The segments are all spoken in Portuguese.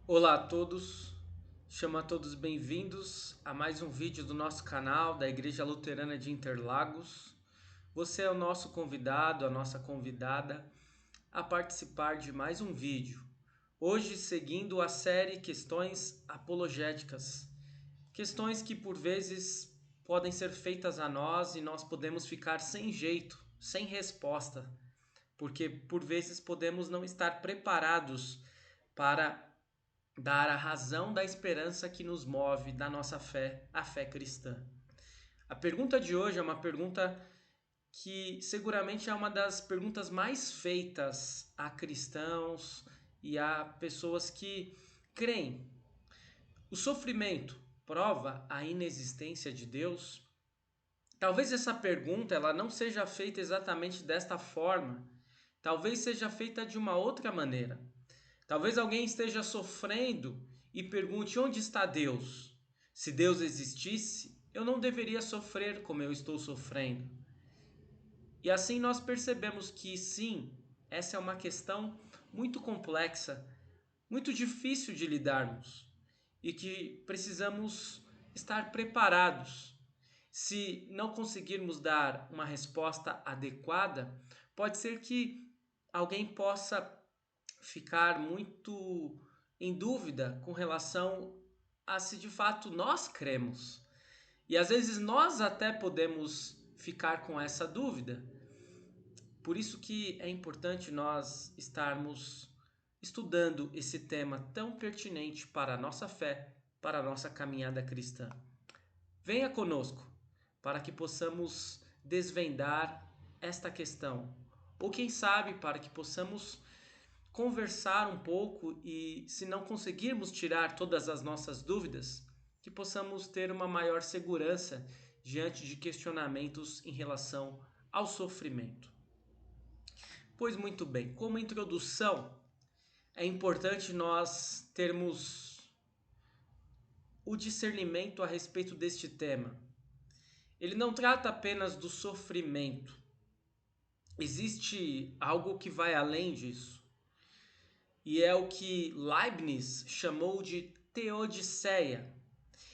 Olá a todos, chamo a todos bem-vindos a mais um vídeo do nosso canal da Igreja Luterana de Interlagos. Você é o nosso convidado, a nossa convidada a participar de mais um vídeo. Hoje seguindo a série Questões Apologéticas. Questões que por vezes podem ser feitas a nós e nós podemos ficar sem jeito, sem resposta, porque por vezes podemos não estar preparados para dar a razão da esperança que nos move da nossa fé, a fé cristã. A pergunta de hoje é uma pergunta que seguramente é uma das perguntas mais feitas a cristãos e a pessoas que creem. O sofrimento prova a inexistência de Deus? Talvez essa pergunta ela não seja feita exatamente desta forma. Talvez seja feita de uma outra maneira. Talvez alguém esteja sofrendo e pergunte: onde está Deus? Se Deus existisse, eu não deveria sofrer como eu estou sofrendo. E assim nós percebemos que sim, essa é uma questão muito complexa, muito difícil de lidarmos e que precisamos estar preparados. Se não conseguirmos dar uma resposta adequada, pode ser que alguém possa ficar muito em dúvida com relação a se de fato nós cremos. E às vezes nós até podemos ficar com essa dúvida. Por isso que é importante nós estarmos estudando esse tema tão pertinente para a nossa fé, para a nossa caminhada cristã. Venha conosco para que possamos desvendar esta questão, ou quem sabe para que possamos conversar um pouco e, se não conseguirmos tirar todas as nossas dúvidas, que possamos ter uma maior segurança diante de questionamentos em relação ao sofrimento. Pois muito bem, como introdução, é importante nós termos o discernimento a respeito deste tema. Ele não trata apenas do sofrimento. Existe algo que vai além disso. E é o que Leibniz chamou de teodiceia.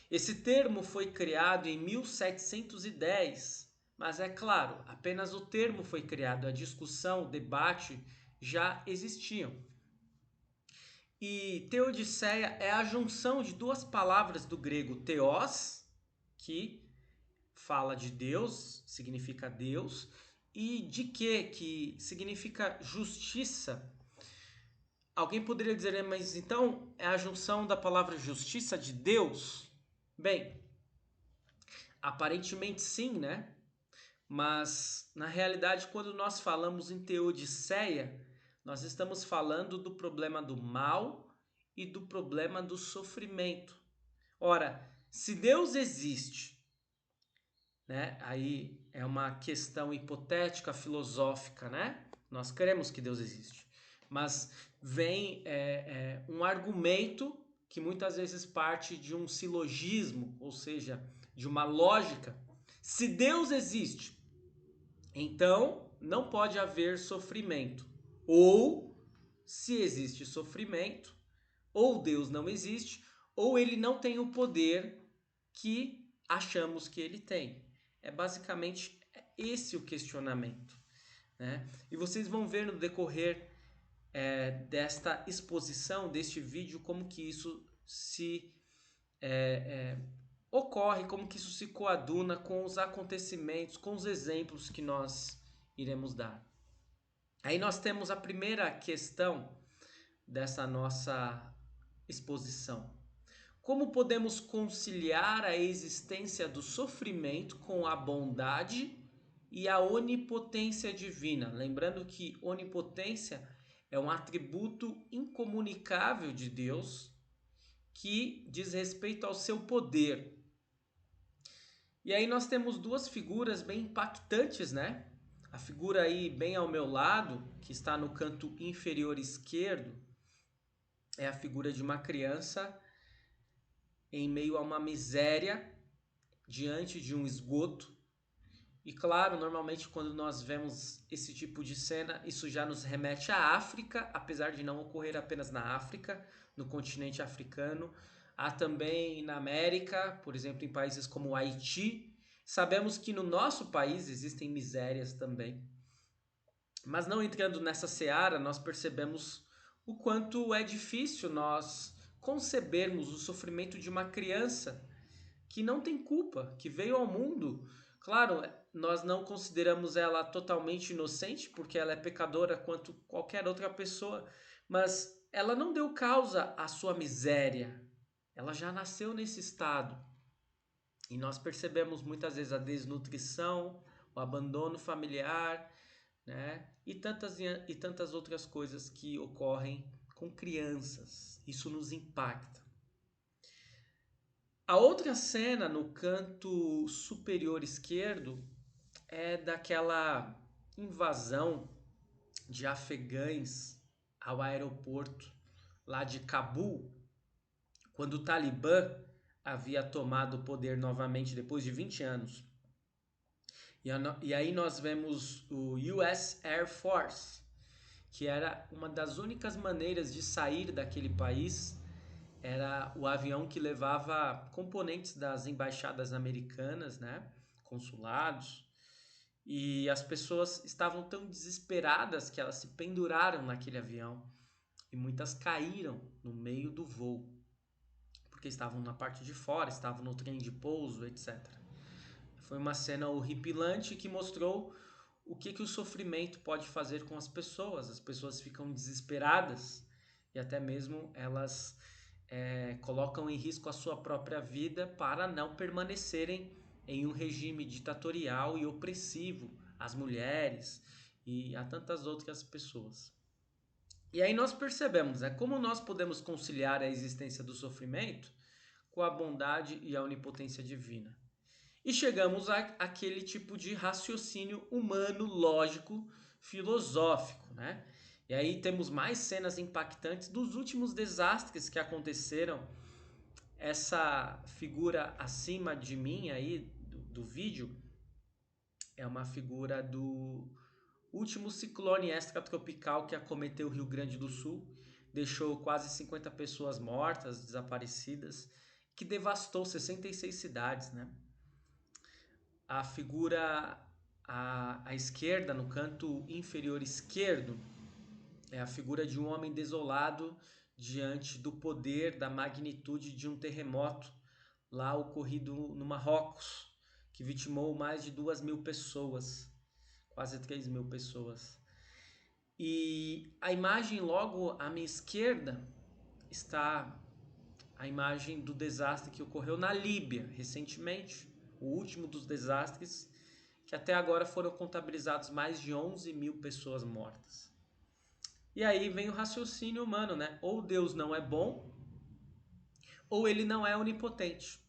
Esse termo foi criado em 1710, mas é claro, apenas o termo foi criado, a discussão, o debate já existiam. E teodiceia é a junção de duas palavras do grego theos, que fala de Deus, significa Deus, e dike, que significa justiça. Alguém poderia dizer, mas então é a junção da palavra justiça de Deus? Bem, aparentemente sim, né? Mas na realidade, quando nós falamos em teodiceia, nós estamos falando do problema do mal e do problema do sofrimento. Ora, se Deus existe, né? Aí é uma questão hipotética, filosófica, né? Nós queremos que Deus existe, mas vem um argumento que muitas vezes parte de um silogismo, ou seja, de uma lógica. Se Deus existe, então não pode haver sofrimento. Ou se existe sofrimento, ou Deus não existe, ou ele não tem o poder que achamos que ele tem. É basicamente esse o questionamento, né? E vocês vão ver no decorrer desta exposição, deste vídeo, como que isso se ocorre, como que isso se coaduna com os acontecimentos, com os exemplos que nós iremos dar. Aí nós temos a primeira questão dessa nossa exposição. Como podemos conciliar a existência do sofrimento com a bondade e a onipotência divina? Lembrando que onipotência é um atributo incomunicável de Deus que diz respeito ao seu poder. E aí nós temos duas figuras bem impactantes, né? A figura aí bem ao meu lado, que está no canto inferior esquerdo, é a figura de uma criança em meio a uma miséria, diante de um esgoto, E claro, normalmente quando nós vemos esse tipo de cena, isso já nos remete à África, apesar de não ocorrer apenas na África, no continente africano. Há também na América, por exemplo, em países como o Haiti. Sabemos que no nosso país existem misérias também. Mas não entrando nessa seara, nós percebemos o quanto é difícil nós concebermos o sofrimento de uma criança que não tem culpa, que veio ao mundo. Claro, nós não consideramos ela totalmente inocente, porque ela é pecadora quanto qualquer outra pessoa, mas ela não deu causa à sua miséria. Ela já nasceu nesse estado. E nós percebemos muitas vezes a desnutrição, o abandono familiar, né? E tantas outras coisas que ocorrem com crianças. Isso nos impacta. A outra cena no canto superior esquerdo é daquela invasão de afegães ao aeroporto lá de Cabul, quando o Talibã havia tomado o poder novamente depois de 20 anos. E aí nós vemos o US Air Force, que era uma das únicas maneiras de sair daquele país. Era o avião que levava componentes das embaixadas americanas, né? Consulados. E as pessoas estavam tão desesperadas que elas se penduraram naquele avião. E muitas caíram no meio do voo, porque estavam na parte de fora, estavam no trem de pouso, etc. Foi uma cena horripilante que mostrou o que o sofrimento pode fazer com as pessoas. As pessoas ficam desesperadas e até mesmo elas colocam em risco a sua própria vida para não permanecerem em um regime ditatorial e opressivo às mulheres e a tantas outras pessoas. E aí nós percebemos como nós podemos conciliar a existência do sofrimento com a bondade e a onipotência divina. E chegamos àquele tipo de raciocínio humano, lógico, filosófico, né? E aí temos mais cenas impactantes dos últimos desastres que aconteceram. Essa figura acima de mim aí do vídeo é uma figura do último ciclone extratropical que acometeu o Rio Grande do Sul, deixou quase 50 pessoas mortas, desaparecidas, que devastou 66 cidades, né? A figura à esquerda, no canto inferior esquerdo, é a figura de um homem desolado diante do poder, da magnitude de um terremoto lá ocorrido no Marrocos, que vitimou mais de 2.000 pessoas, quase 3.000 pessoas. E a imagem logo à minha esquerda está a imagem do desastre que ocorreu na Líbia recentemente, o último dos desastres, que até agora foram contabilizados mais de 11.000 pessoas mortas. E aí vem o raciocínio humano, né? Ou Deus não é bom, ou ele não é onipotente.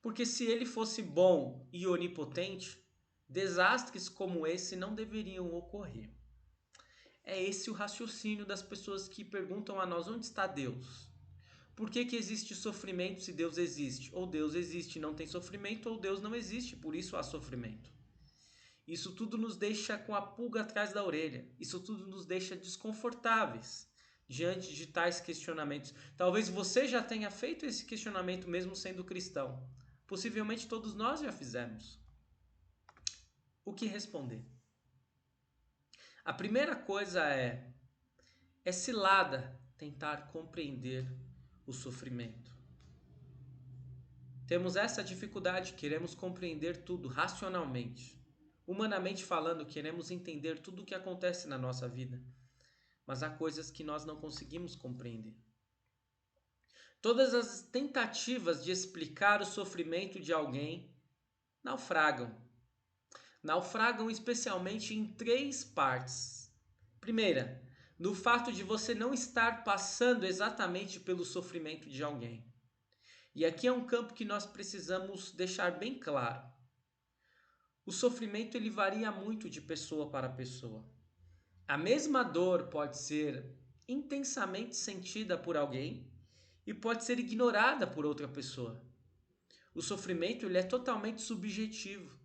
Porque se ele fosse bom e onipotente, desastres como esse não deveriam ocorrer. É esse o raciocínio das pessoas que perguntam a nós: onde está Deus? Por que existe sofrimento se Deus existe? Ou Deus existe e não tem sofrimento, ou Deus não existe, por isso há sofrimento. Isso tudo nos deixa com a pulga atrás da orelha. Isso tudo nos deixa desconfortáveis diante de tais questionamentos. Talvez você já tenha feito esse questionamento mesmo sendo cristão. Possivelmente todos nós já fizemos. O que responder? A primeira coisa é cilada tentar compreender o sofrimento. Temos essa dificuldade, queremos compreender tudo racionalmente. Humanamente falando, queremos entender tudo o que acontece na nossa vida, mas há coisas que nós não conseguimos compreender. Todas as tentativas de explicar o sofrimento de alguém naufragam. Naufragam especialmente em 3 partes. Primeira, no fato de você não estar passando exatamente pelo sofrimento de alguém. E aqui é um campo que nós precisamos deixar bem claro. O sofrimento ele varia muito de pessoa para pessoa. A mesma dor pode ser intensamente sentida por alguém e pode ser ignorada por outra pessoa. O sofrimento ele é totalmente subjetivo.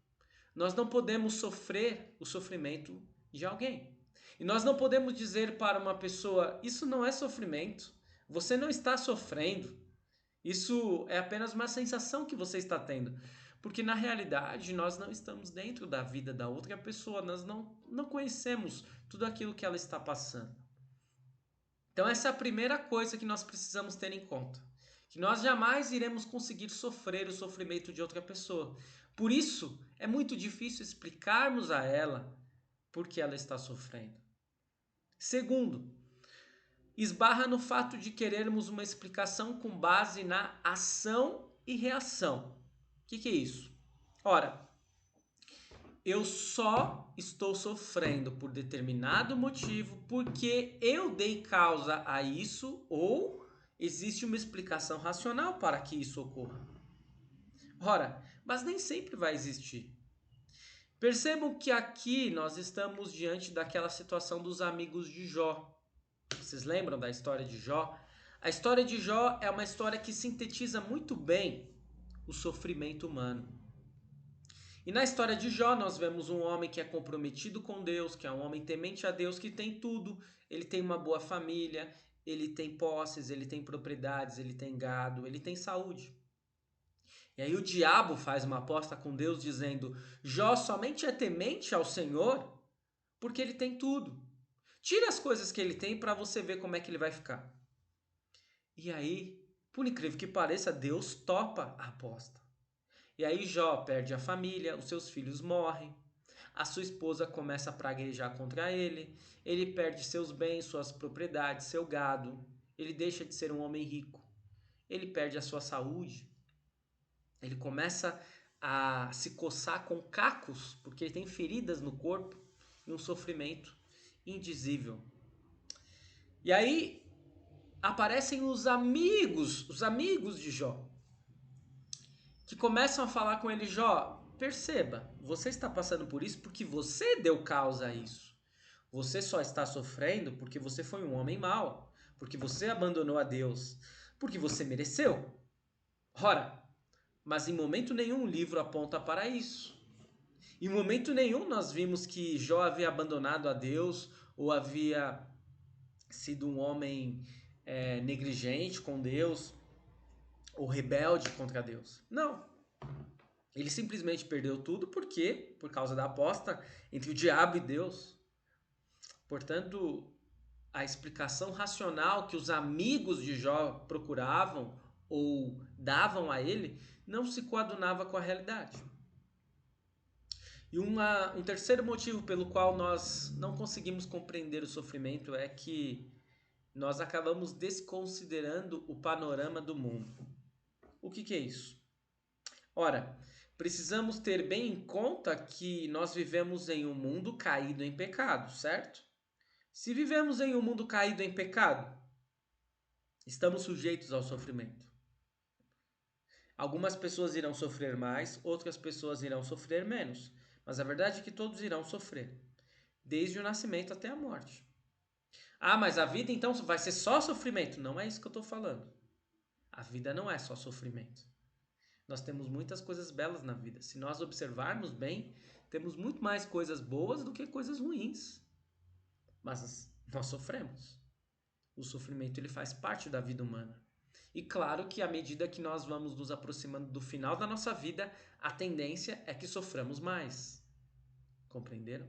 Nós não podemos sofrer o sofrimento de alguém. E nós não podemos dizer para uma pessoa: isso não é sofrimento, você não está sofrendo, isso é apenas uma sensação que você está tendo. Porque na realidade nós não estamos dentro da vida da outra pessoa, nós não conhecemos tudo aquilo que ela está passando. Então, essa é a primeira coisa que nós precisamos ter em conta. Que nós jamais iremos conseguir sofrer o sofrimento de outra pessoa. Por isso, é muito difícil explicarmos a ela por que ela está sofrendo. Segundo, esbarra no fato de querermos uma explicação com base na ação e reação. O que é isso? Ora, eu só estou sofrendo por determinado motivo porque eu dei causa a isso ou existe uma explicação racional para que isso ocorra. Ora, mas nem sempre vai existir. Percebam que aqui nós estamos diante daquela situação dos amigos de Jó. Vocês lembram da história de Jó? A história de Jó é uma história que sintetiza muito bem o sofrimento humano. E na história de Jó nós vemos um homem que é comprometido com Deus, que é um homem temente a Deus, que tem tudo. Ele tem uma boa família, ele tem posses, ele tem propriedades, ele tem gado, ele tem saúde. E aí o diabo faz uma aposta com Deus dizendo: Jó somente é temente ao Senhor porque ele tem tudo. Tira as coisas que ele tem para você ver como é que ele vai ficar. E aí, por incrível que pareça, Deus topa a aposta. E aí Jó perde a família, os seus filhos morrem, a sua esposa começa a praguejar contra ele perde seus bens, suas propriedades, seu gado, ele deixa de ser um homem rico, ele perde a sua saúde, ele começa a se coçar com cacos, porque ele tem feridas no corpo e um sofrimento indizível. E aí aparecem os amigos de Jó, que começam a falar com ele: Jó, perceba, você está passando por isso porque você deu causa a isso. Você só está sofrendo porque você foi um homem mau, porque você abandonou a Deus, porque você mereceu. Ora, mas em momento nenhum o livro aponta para isso. Em momento nenhum nós vimos que Jó havia abandonado a Deus ou havia sido um homem negligente com Deus ou rebelde contra Deus. Não. Ele simplesmente perdeu tudo porque, por causa da aposta entre o diabo e Deus. Portanto, a explicação racional que os amigos de Jó procuravam ou davam a ele não se coadunava com a realidade. E um terceiro motivo pelo qual nós não conseguimos compreender o sofrimento é que nós acabamos desconsiderando o panorama do mundo. O que é isso? Ora, precisamos ter bem em conta que nós vivemos em um mundo caído em pecado, certo? Se vivemos em um mundo caído em pecado, estamos sujeitos ao sofrimento. Algumas pessoas irão sofrer mais, outras pessoas irão sofrer menos. Mas a verdade é que todos irão sofrer, desde o nascimento até a morte. Ah, mas a vida então vai ser só sofrimento. Não é isso que eu estou falando. A vida não é só sofrimento. Nós temos muitas coisas belas na vida. Se nós observarmos bem, temos muito mais coisas boas do que coisas ruins. Mas nós sofremos. O sofrimento ele faz parte da vida humana. E claro que à medida que nós vamos nos aproximando do final da nossa vida, a tendência é que soframos mais. Compreenderam?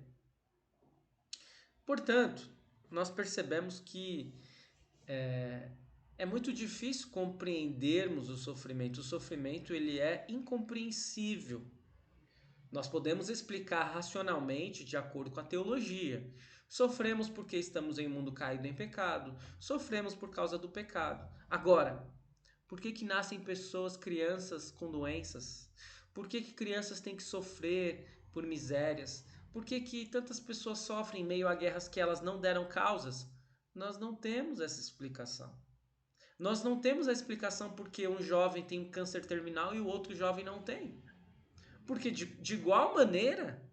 Portanto, nós percebemos que é muito difícil compreendermos o sofrimento. O sofrimento ele é incompreensível. Nós podemos explicar racionalmente de acordo com a teologia. Sofremos porque estamos em um mundo caído em pecado. Sofremos por causa do pecado. Agora, por que nascem pessoas, crianças com doenças? Por que crianças têm que sofrer por misérias? Por que tantas pessoas sofrem em meio a guerras que elas não deram causas? Nós não temos essa explicação. Nós não temos a explicação porque um jovem tem um câncer terminal e o outro jovem não tem. Porque de igual maneira,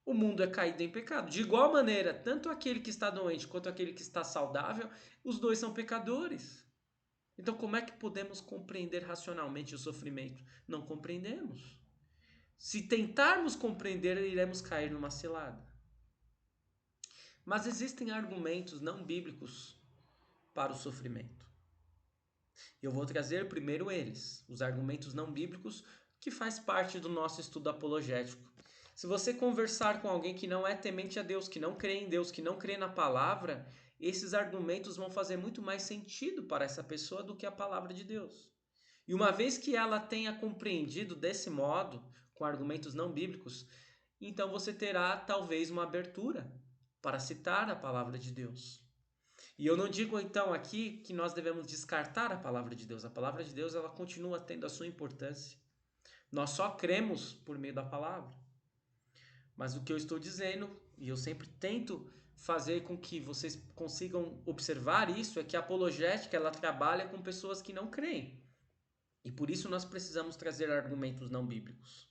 o mundo é caído em pecado. De igual maneira, tanto aquele que está doente quanto aquele que está saudável, os dois são pecadores. Então, como é que podemos compreender racionalmente o sofrimento? Não compreendemos. Se tentarmos compreender, iremos cair numa cilada. Mas existem argumentos não bíblicos para o sofrimento. Eu vou trazer primeiro eles, os argumentos não bíblicos, que faz parte do nosso estudo apologético. Se você conversar com alguém que não é temente a Deus, que não crê em Deus, que não crê na palavra, esses argumentos vão fazer muito mais sentido para essa pessoa do que a palavra de Deus. E uma vez que ela tenha compreendido desse modo, com argumentos não bíblicos, então você terá talvez uma abertura para citar a palavra de Deus. E eu não digo então aqui que nós devemos descartar a palavra de Deus. A palavra de Deus ela continua tendo a sua importância. Nós só cremos por meio da palavra. Mas o que eu estou dizendo, e eu sempre tento fazer com que vocês consigam observar isso, é que a apologética ela trabalha com pessoas que não creem. E por isso nós precisamos trazer argumentos não bíblicos.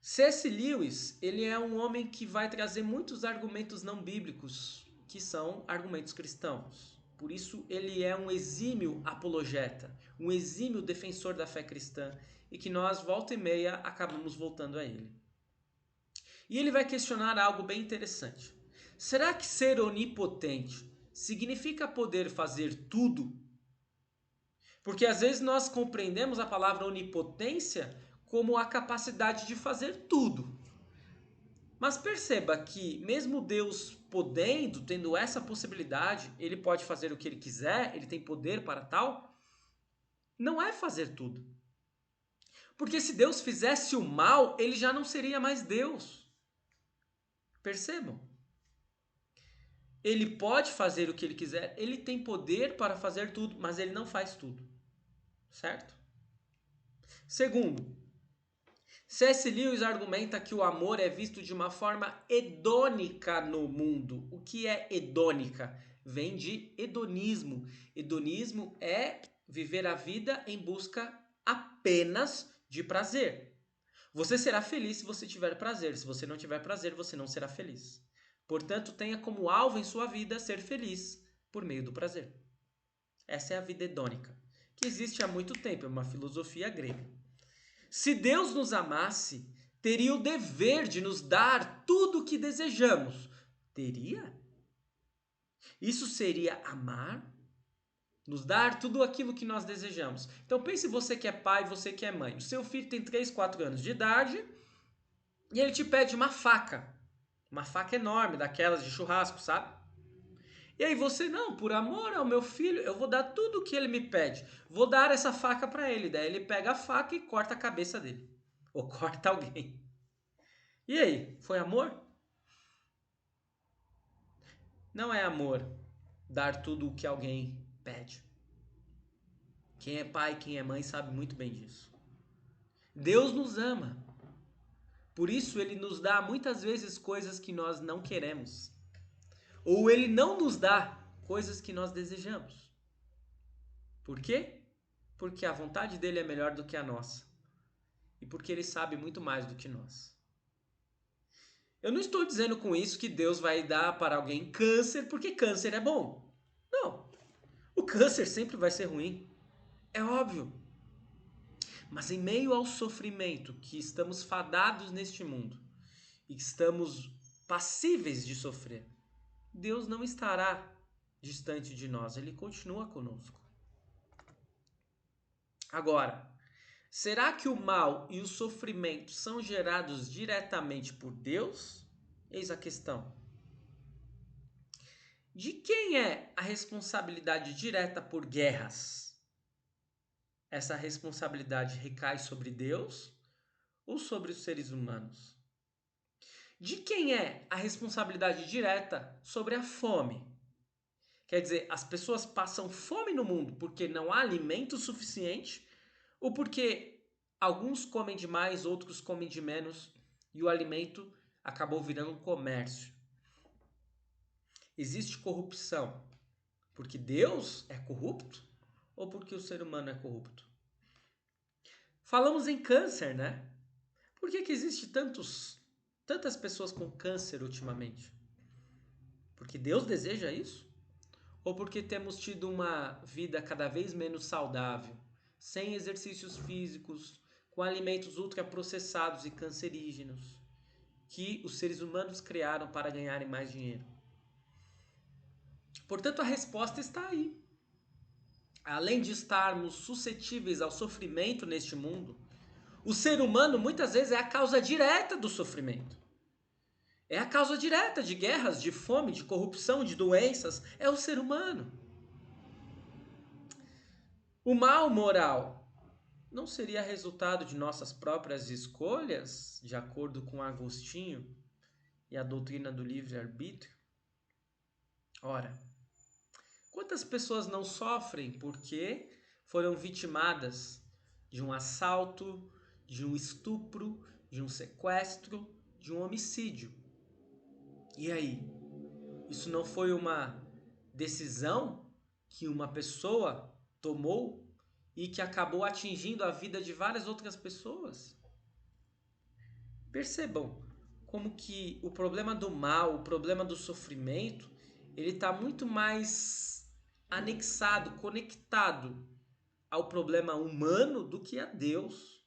C.S. Lewis, ele é um homem que vai trazer muitos argumentos não bíblicos, que são argumentos cristãos. Por isso ele é um exímio apologeta, um exímio defensor da fé cristã, e que nós, volta e meia, acabamos voltando a ele. E ele vai questionar algo bem interessante. Será que ser onipotente significa poder fazer tudo? Porque às vezes nós compreendemos a palavra onipotência como a capacidade de fazer tudo. Mas perceba que mesmo Deus podendo, tendo essa possibilidade, ele pode fazer o que ele quiser, ele tem poder para tal, não é fazer tudo. Porque se Deus fizesse o mal, ele já não seria mais Deus. Percebam? Ele pode fazer o que ele quiser, ele tem poder para fazer tudo, mas ele não faz tudo. Certo? Segundo, C.S. Lewis argumenta que o amor é visto de uma forma hedônica no mundo. O que é hedônica? Vem de hedonismo. Hedonismo é viver a vida em busca apenas de prazer. Você será feliz se você tiver prazer. Se você não tiver prazer, você não será feliz. Portanto, tenha como alvo em sua vida ser feliz por meio do prazer. Essa é a vida hedônica, que existe há muito tempo, é uma filosofia grega. Se Deus nos amasse, teria o dever de nos dar tudo o que desejamos. Teria? Isso seria amar? Nos dar tudo aquilo que nós desejamos. Então pense você que é pai, você que é mãe. O seu filho tem 3, 4 anos de idade e ele te pede uma faca. Uma faca enorme, daquelas de churrasco, sabe? E aí você, não, por amor ao meu filho, eu vou dar tudo o que ele me pede. Vou dar essa faca para ele. Daí ele pega a faca e corta a cabeça dele. Ou corta alguém. E aí, foi amor? Não é amor dar tudo o que alguém pede. Quem é pai, quem é mãe sabe muito bem disso. Deus nos ama. Por isso ele nos dá muitas vezes coisas que nós não queremos. Ou ele não nos dá coisas que nós desejamos. Por quê? Porque a vontade dele é melhor do que a nossa. E porque ele sabe muito mais do que nós. Eu não estou dizendo com isso que Deus vai dar para alguém câncer porque câncer é bom. Não. O câncer sempre vai ser ruim. É óbvio. Mas em meio ao sofrimento que estamos fadados neste mundo e que estamos passíveis de sofrer, Deus não estará distante de nós, ele continua conosco. Agora, será que o mal e o sofrimento são gerados diretamente por Deus? Eis a questão. De quem é a responsabilidade direta por guerras? Essa responsabilidade recai sobre Deus ou sobre os seres humanos? De quem é a responsabilidade direta sobre a fome? Quer dizer, as pessoas passam fome no mundo porque não há alimento suficiente ou porque alguns comem demais, outros comem de menos e o alimento acabou virando um comércio. Existe corrupção porque Deus é corrupto ou porque o ser humano é corrupto? Falamos em câncer, né? Por que existe tantas pessoas com câncer ultimamente? Porque Deus deseja isso? Ou porque temos tido uma vida cada vez menos saudável, sem exercícios físicos, com alimentos ultraprocessados e cancerígenos que os seres humanos criaram para ganharem mais dinheiro. Portanto, a resposta está aí. Além de estarmos suscetíveis ao sofrimento neste mundo, o ser humano muitas vezes é a causa direta do sofrimento. É a causa direta de guerras, de fome, de corrupção, de doenças. É o ser humano. O mal moral não seria resultado de nossas próprias escolhas, de acordo com Agostinho e a doutrina do livre-arbítrio? Ora, quantas pessoas não sofrem porque foram vitimadas de um assalto, de um estupro, de um sequestro, de um homicídio? E aí? Isso não foi uma decisão que uma pessoa tomou e que acabou atingindo a vida de várias outras pessoas? Percebam como que o problema do mal, o problema do sofrimento, ele está muito mais anexado, conectado ao problema humano do que a Deus.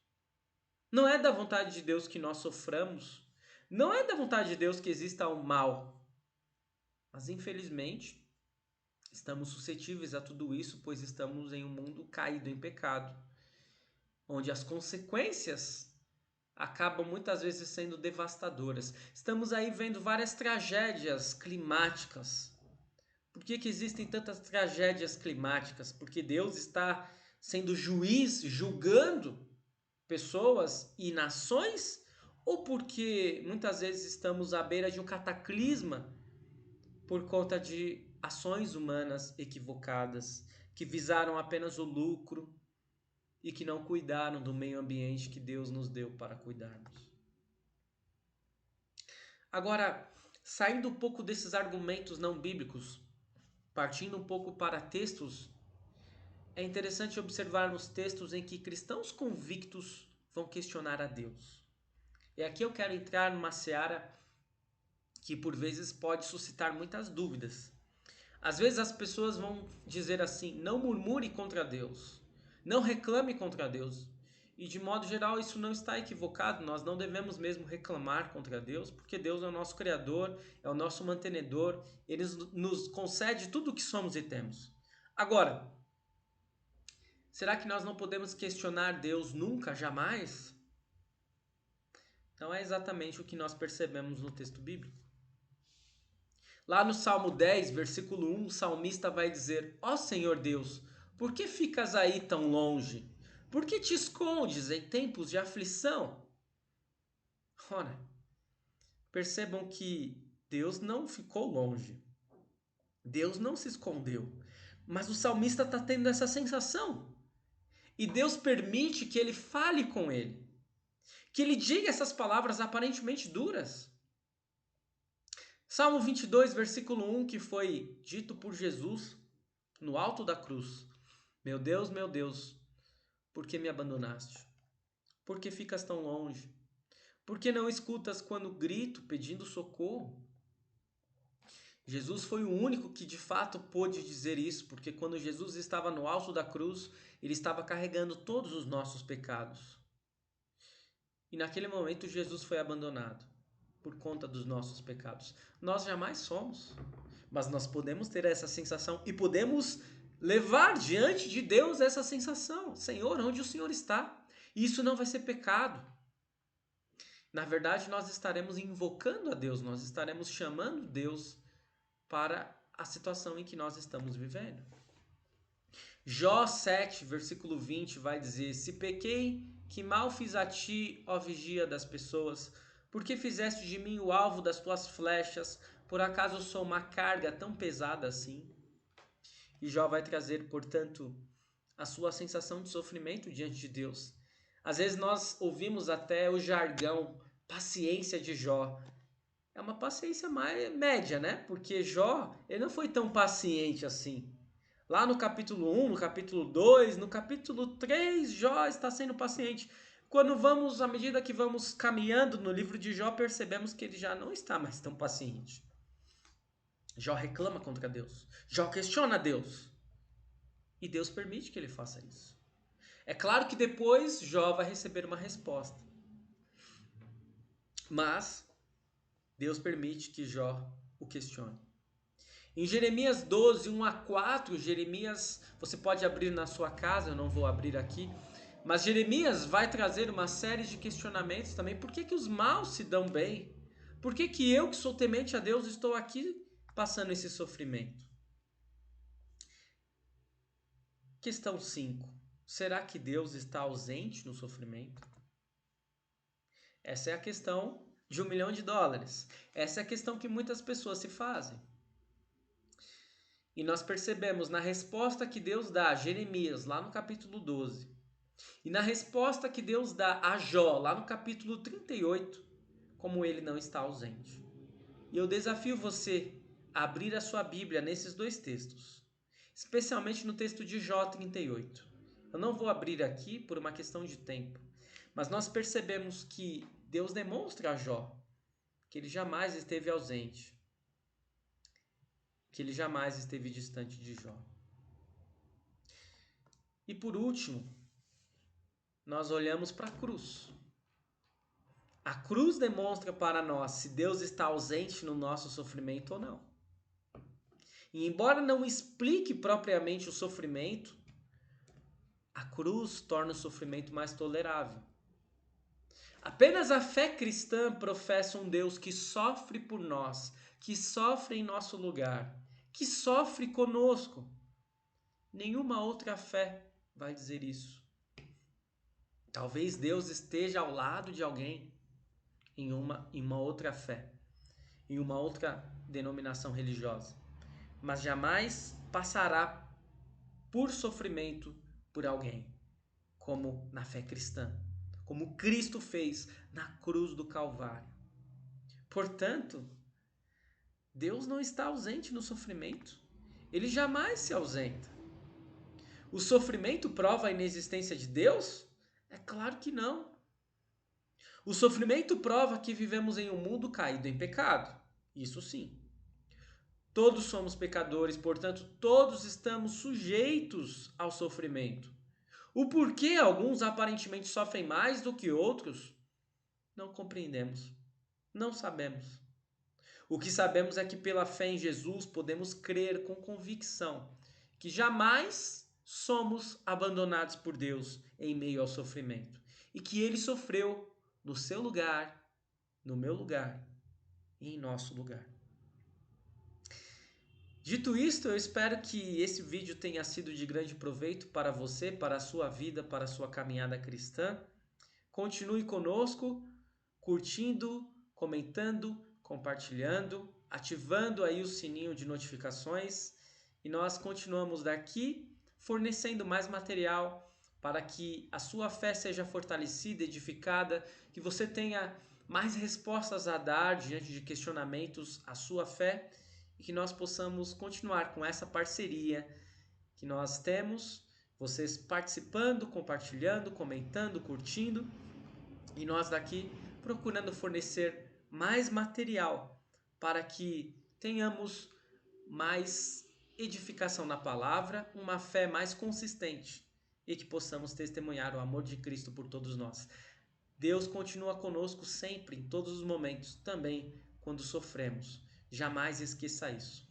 Não é da vontade de Deus que nós soframos. Não é da vontade de Deus que exista o mal. Mas infelizmente, estamos suscetíveis a tudo isso, pois estamos em um mundo caído em pecado, onde as consequências acabam muitas vezes sendo devastadoras. Estamos aí vendo várias tragédias climáticas. Por que existem tantas tragédias climáticas? Porque Deus está sendo juiz, julgando pessoas e nações? Ou porque muitas vezes estamos à beira de um cataclisma por conta de ações humanas equivocadas, que visaram apenas o lucro e que não cuidaram do meio ambiente que Deus nos deu para cuidarmos? Agora, saindo um pouco desses argumentos não bíblicos, partindo um pouco para textos, é interessante observarmos textos em que cristãos convictos vão questionar a Deus. E aqui eu quero entrar numa seara que por vezes pode suscitar muitas dúvidas. Às vezes as pessoas vão dizer assim: não murmure contra Deus, não reclame contra Deus. E de modo geral isso não está equivocado, nós não devemos mesmo reclamar contra Deus, porque Deus é o nosso Criador, é o nosso mantenedor, Ele nos concede tudo o que somos e temos. Agora, será que nós não podemos questionar Deus nunca, jamais? Então é exatamente o que nós percebemos no texto bíblico. Lá no Salmo 10, versículo 1, o salmista vai dizer: Ó Senhor Deus, por que ficas aí tão longe? Por que te escondes em tempos de aflição? Ora, percebam que Deus não ficou longe. Deus não se escondeu. Mas o salmista está tendo essa sensação. E Deus permite que ele fale com ele. Que ele diga essas palavras aparentemente duras. Salmo 22, versículo 1, que foi dito por Jesus no alto da cruz: meu Deus, por que me abandonaste? Por que ficas tão longe? Por que não escutas quando grito pedindo socorro? Jesus foi o único que de fato pôde dizer isso, porque quando Jesus estava no alto da cruz, ele estava carregando todos os nossos pecados. E naquele momento Jesus foi abandonado por conta dos nossos pecados. Nós jamais somos, mas nós podemos ter essa sensação e podemos levar diante de Deus essa sensação: Senhor, onde o Senhor está? E isso não vai ser pecado. Na verdade, nós estaremos invocando a Deus, nós estaremos chamando Deus para a situação em que nós estamos vivendo. Jó 7, versículo 20 vai dizer: se pequei, que mal fiz a ti, ó vigia das pessoas, porque fizeste de mim o alvo das tuas flechas, por acaso sou uma carga tão pesada assim? E Jó vai trazer, portanto, a sua sensação de sofrimento diante de Deus. Às vezes nós ouvimos até o jargão paciência de Jó. É uma paciência mais média, né? Porque Jó, ele não foi tão paciente assim. Lá no capítulo 1, no capítulo 2, no capítulo 3, Jó está sendo paciente. Quando vamos, à medida que vamos caminhando no livro de Jó, percebemos que ele já não está mais tão paciente. Jó reclama contra Deus. Jó questiona Deus. E Deus permite que ele faça isso. É claro que depois Jó vai receber uma resposta. Mas Deus permite que Jó o questione. Em Jeremias 12, 1 a 4, Jeremias, você pode abrir na sua casa, eu não vou abrir aqui, mas Jeremias vai trazer uma série de questionamentos também. Por que que os maus se dão bem? Por que que eu, que sou temente a Deus, estou aqui passando esse sofrimento? Questão 5. Será que Deus está ausente no sofrimento? Essa é a questão de $1 milhão. Essa é a questão que muitas pessoas se fazem. E nós percebemos na resposta que Deus dá a Jeremias, lá no capítulo 12, e na resposta que Deus dá a Jó, lá no capítulo 38, como ele não está ausente. E eu desafio você a abrir a sua Bíblia nesses dois textos, especialmente no texto de Jó 38. Eu não vou abrir aqui por uma questão de tempo, mas nós percebemos que Deus demonstra a Jó que ele jamais esteve ausente, que ele jamais esteve distante de Jó. E por último, nós olhamos para a cruz. A cruz demonstra para nós se Deus está ausente no nosso sofrimento ou não. E embora não explique propriamente o sofrimento, a cruz torna o sofrimento mais tolerável. Apenas a fé cristã professa um Deus que sofre por nós, que sofre em nosso lugar, que sofre conosco. Nenhuma outra fé vai dizer isso. Talvez Deus esteja ao lado de alguém em uma outra fé, em uma outra denominação religiosa, mas jamais passará por sofrimento por alguém, como na fé cristã, como Cristo fez na cruz do Calvário. Portanto, Deus não está ausente no sofrimento. Ele jamais se ausenta. O sofrimento prova a inexistência de Deus? É claro que não. O sofrimento prova que vivemos em um mundo caído em pecado. Isso sim. Todos somos pecadores, portanto, todos estamos sujeitos ao sofrimento. O porquê alguns aparentemente sofrem mais do que outros, não compreendemos, não sabemos. O que sabemos é que pela fé em Jesus podemos crer com convicção que jamais somos abandonados por Deus em meio ao sofrimento e que Ele sofreu no seu lugar, no meu lugar e em nosso lugar. Dito isto, eu espero que esse vídeo tenha sido de grande proveito para você, para a sua vida, para a sua caminhada cristã. Continue conosco, curtindo, comentando, compartilhando, ativando aí o sininho de notificações e nós continuamos daqui fornecendo mais material para que a sua fé seja fortalecida, edificada, que você tenha mais respostas a dar diante de questionamentos à sua fé e que nós possamos continuar com essa parceria que nós temos, vocês participando, compartilhando, comentando, curtindo e nós daqui procurando fornecer mais material para que tenhamos mais edificação na palavra, uma fé mais consistente e que possamos testemunhar o amor de Cristo por todos nós. Deus continua conosco sempre, em todos os momentos, também quando sofremos. Jamais esqueça isso.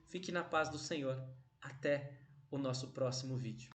Fique na paz do Senhor. Até o nosso próximo vídeo.